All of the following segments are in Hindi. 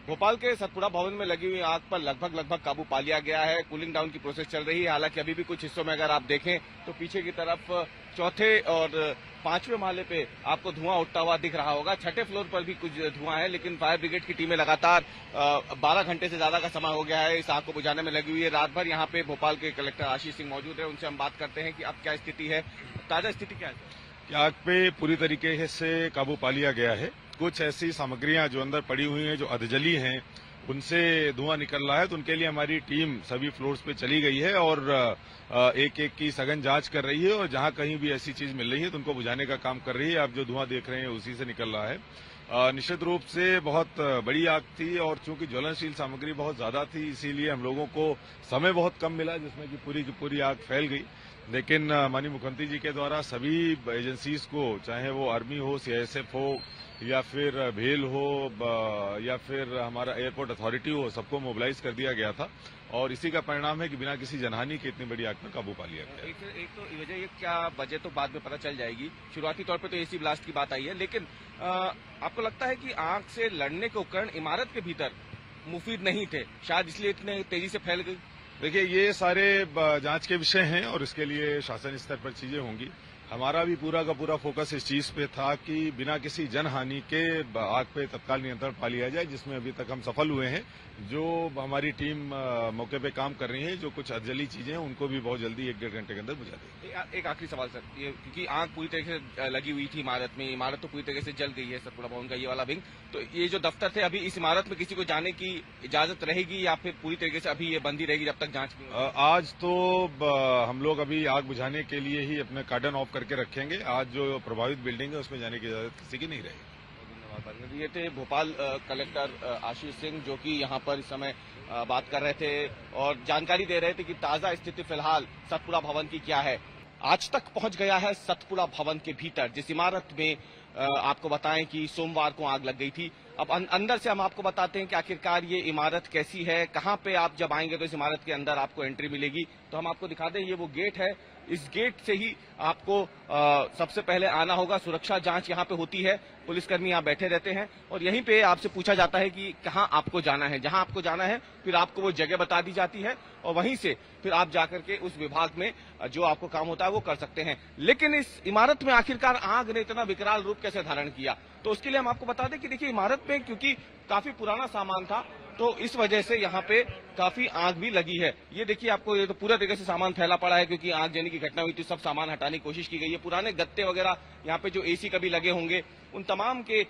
भोपाल के सतपुड़ा भवन में लगी हुई आग पर लगभग काबू पा लिया गया है। कूलिंग डाउन की प्रोसेस चल रही है। हालांकि अभी भी कुछ हिस्सों में अगर आप देखें तो पीछे की तरफ चौथे और पांचवें माले पे आपको धुआं उठता हुआ दिख रहा होगा। छठे फ्लोर पर भी कुछ धुआं है, लेकिन फायर ब्रिगेड की टीमें लगातार 12 घंटे से ज्यादा का समय हो गया है इस आग को बुझाने में लगी हुई है। रात भर यहाँ पे भोपाल के कलेक्टर आशीष सिंह मौजूद है, उनसे हम बात करते हैं कि अब क्या स्थिति है, ताजा स्थिति क्या है। आग पे पूरी तरीके से काबू पा लिया गया है। कुछ ऐसी सामग्रियां जो अंदर पड़ी हुई हैं, जो अधजली हैं, उनसे धुआं निकल रहा है, तो उनके लिए हमारी टीम सभी फ्लोर्स पे चली गई है और एक एक की सघन जांच कर रही है और जहां कहीं भी ऐसी चीज मिल रही है तो उनको बुझाने का काम कर रही है। आप जो धुआं देख रहे हैं उसी से निकल रहा है। निश्चित रूप से बहुत बड़ी आग थी और चूंकि ज्वलनशील सामग्री बहुत ज्यादा थी, इसीलिए हम लोगों को समय बहुत कम मिला जिसमें कि पूरी की पूरी आग फैल गई। लेकिन माननीय मुख्यमंत्री जी के द्वारा सभी एजेंसीज को, चाहे वो आर्मी हो, सीआईएसएफ हो या फिर भेल हो या फिर हमारा एयरपोर्ट अथॉरिटी हो, सबको मोबिलाइज कर दिया गया था और इसी का परिणाम है कि बिना किसी जनहानि के इतनी बड़ी आग पर काबू पा लिया गया। एक तो वजह ये क्या वजह तो बाद में पता चल जाएगी। शुरुआती तौर पे तो एसी ब्लास्ट की बात आई है, लेकिन आपको लगता है कि आग से लड़ने के उपकरण इमारत के भीतर मुफीद नहीं थे, शायद इसलिए इतने तेजी से फैल गई। देखिए, ये सारे जांच के विषय हैं और इसके लिए शासन स्तर पर चीजें होंगी। हमारा भी पूरा का पूरा फोकस इस चीज पे था कि बिना किसी जनहानि के आग पे तत्काल नियंत्रण पा लिया जाए, जिसमें अभी तक हम सफल हुए हैं। जो हमारी टीम मौके पे काम कर रही है, जो कुछ अधजली चीजें हैं उनको भी बहुत जल्दी 1-1.5 घंटे के अंदर बुझा देंगे। एक आखिरी सवाल सर, ये क्योंकि आग पूरी तरीके से लगी हुई थी इमारत में, इमारत तो पूरी तरीके से जल गई है, सतपुड़ा भवन का ये वाला विंग, तो ये जो दफ्तर थे, अभी इस इमारत में किसी को जाने की इजाजत रहेगी या फिर पूरी तरीके से अभी ये बंद ही रहेगी जब तक जांच नहीं होगी? आज तो हम लोग अभी आग बुझाने के लिए ही अपने कार्डन ऑफ करके रखेंगे। आज जो प्रभावित बिल्डिंग है उसमें जाने की इजाजत किसी की नहीं रहेगी। ये थे भोपाल कलेक्टर आशीष सिंह, जो कि यहाँ पर इस समय बात कर रहे थे और जानकारी दे रहे थे कि ताजा स्थिति फिलहाल सतपुड़ा भवन की क्या है। आज तक पहुंच गया है सतपुड़ा भवन के भीतर, जिस इमारत में आपको बताएं कि सोमवार को आग लग गई थी। अब अंदर से हम आपको बताते हैं कि आखिरकार ये इमारत कैसी है, कहां पे आप जब आएंगे तो इस इमारत के अंदर आपको एंट्री मिलेगी। तो हम आपको दिखा दें, ये वो गेट है, इस गेट से ही आपको सबसे पहले आना होगा। सुरक्षा जांच यहाँ पे होती है, पुलिसकर्मी यहाँ बैठे रहते हैं और यहीं पे आपसे पूछा जाता है कि कहाँ आपको जाना है। जहां आपको जाना है फिर आपको वो जगह बता दी जाती है और वहीं से फिर आप जाकर के उस विभाग में जो आपको काम होता है वो कर सकते हैं। लेकिन इस इमारत में आखिरकार आग ने इतना विकराल रूप कैसे धारण किया, तो उसके लिए हम आपको बता दें कि देखिए, इमारत में क्योंकि काफी पुराना सामान था तो इस वजह से यहाँ पे काफी आग भी लगी है। ये देखिए, आपको ये तो पूरा तरीके से सामान फैला पड़ा है क्योंकि आग जलने की घटना हुई थी, सब सामान हटाने की कोशिश की गई है। पुराने गत्ते वगैरह यहाँ पे जो एसी कभी लगे होंगे, उन तमाम के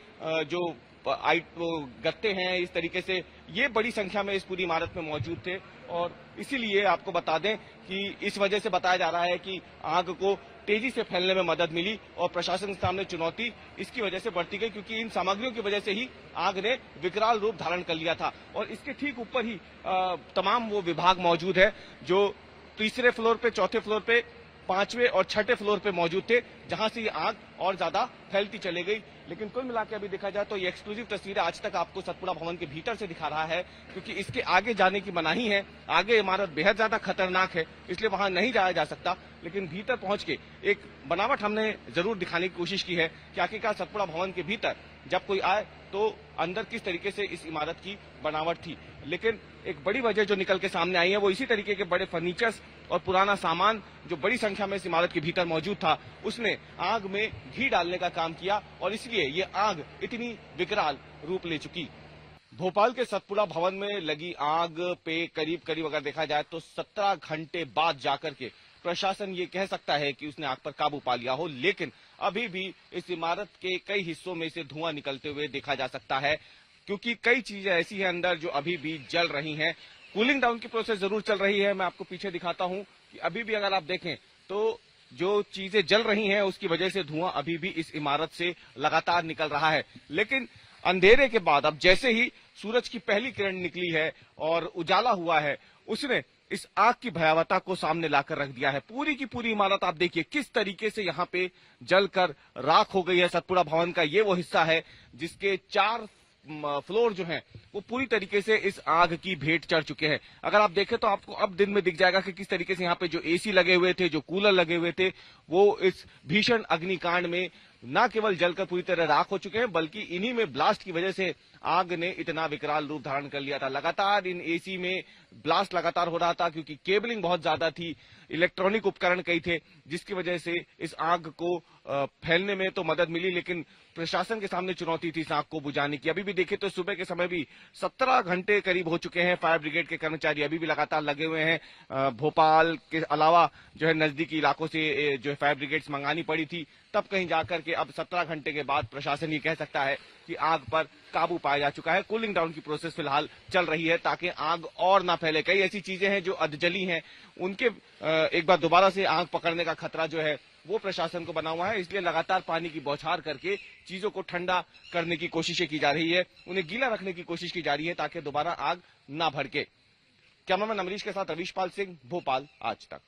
जो गत्ते हैं, इस तरीके से ये बड़ी संख्या में इस पूरी इमारत में मौजूद थे और इसीलिए आपको बता दें कि इस वजह से बताया जा रहा है कि आग को तेजी से फैलने में मदद मिली और प्रशासन के सामने चुनौती इसकी वजह से बढ़ती गई, क्योंकि इन सामग्रियों की वजह से ही आग ने विकराल रूप धारण कर लिया था। और इसके ठीक ऊपर ही तमाम वो विभाग मौजूद है जो तीसरे फ्लोर पे, चौथे फ्लोर पे, पांचवें और छठे फ्लोर पे मौजूद थे, जहां से ये आग और ज्यादा फैलती चली गई। लेकिन कुल मिलाकर अभी देखा जाए तो ये एक्सक्लूसिव तस्वीरें आज तक आपको सतपुड़ा भवन के भीतर से दिखा रहा है, क्योंकि इसके आगे जाने की मनाही है। आगे इमारत बेहद ज्यादा खतरनाक है, इसलिए वहां नहीं जाया जा सकता। लेकिन भीतर पहुंच के एक बनावट हमने जरूर दिखाने की कोशिश की है कि आखिरकार सतपुड़ा भवन के भीतर जब कोई आए तो अंदर किस तरीके से इस इमारत की बनावट थी। लेकिन एक बड़ी वजह जो निकल के सामने आई है वो इसी तरीके के बड़े फर्नीचर्स और पुराना सामान जो बड़ी संख्या में इस इमारत के भीतर मौजूद था, उसने आग में घी डालने का काम किया और इसलिए ये आग इतनी विकराल रूप ले चुकी। भोपाल के सतपुड़ा भवन में लगी आग पे करीब अगर देखा जाए तो 17 घंटे बाद जाकर के प्रशासन ये कह सकता है कि उसने आग पर काबू पा लिया हो, लेकिन अभी भी इस इमारत के कई हिस्सों में से धुआं निकलते हुए देखा जा सकता है, क्योंकि कई चीजें ऐसी हैं अंदर जो अभी भी जल रही हैं। कूलिंग डाउन की प्रोसेस जरूर चल रही है। मैं आपको पीछे दिखाता हूं कि अभी भी अगर आप देखें तो जो चीजें जल रही हैं उसकी वजह से धुआं अभी भी इस इमारत से लगातार निकल रहा है। लेकिन अंधेरे के बाद अब जैसे ही सूरज की पहली किरण निकली है और उजाला हुआ है, उसने इस आग की भयावहता को सामने लाकर रख दिया है। पूरी की पूरी इमारत आप देखिए किस तरीके से यहाँ पे जलकर राख हो गई है। सतपुड़ा भवन का ये वो हिस्सा है जिसके 4 फ्लोर जो हैं वो पूरी तरीके से इस आग की भेंट चढ़ चुके हैं। अगर आप देखें तो आपको अब दिन में दिख जाएगा कि किस तरीके से यहाँ पे जो एसी लगे हुए थे, जो कूलर लगे हुए थे, वो इस भीषण अग्निकांड में न केवल जलकर पूरी तरह राख हो चुके हैं, बल्कि इन्हीं में ब्लास्ट की वजह से आग ने इतना विकराल रूप धारण कर लिया था। लगातार इन एसी में ब्लास्ट लगातार हो रहा था, क्योंकि केबलिंग बहुत ज्यादा थी, इलेक्ट्रॉनिक उपकरण कई थे, जिसकी वजह से इस आग को फैलने में तो मदद मिली, लेकिन प्रशासन के सामने चुनौती थी इस आग को बुझाने की। अभी भी देखें तो सुबह के समय भी 17 घंटे करीब हो चुके हैं। फायर ब्रिगेड के कर्मचारी अभी भी लगातार लगे हुए हैं। भोपाल के अलावा जो है नजदीकी इलाकों से जो है फायर ब्रिगेड्स मंगानी पड़ी थी, तब कहीं जाकर के अब 17 घंटे के बाद प्रशासन ये कह सकता है कि आग पर काबू पाया जा चुका है। कूलिंग डाउन की प्रोसेस फिलहाल चल रही है ताकि आग और ना फैले। कई ऐसी चीजें हैं जो अधजली हैं, उनके एक बार दोबारा से आग पकड़ने का खतरा जो है वो प्रशासन को बना हुआ है। इसलिए लगातार पानी की बौछार करके चीजों को ठंडा करने की कोशिशें की जा रही है, उन्हें गीला रखने की कोशिश की जा रही है ताकि दोबारा आग ना भड़के। कैमरामैन अमरीश के साथ रवीश पाल सिंह, भोपाल आज तक।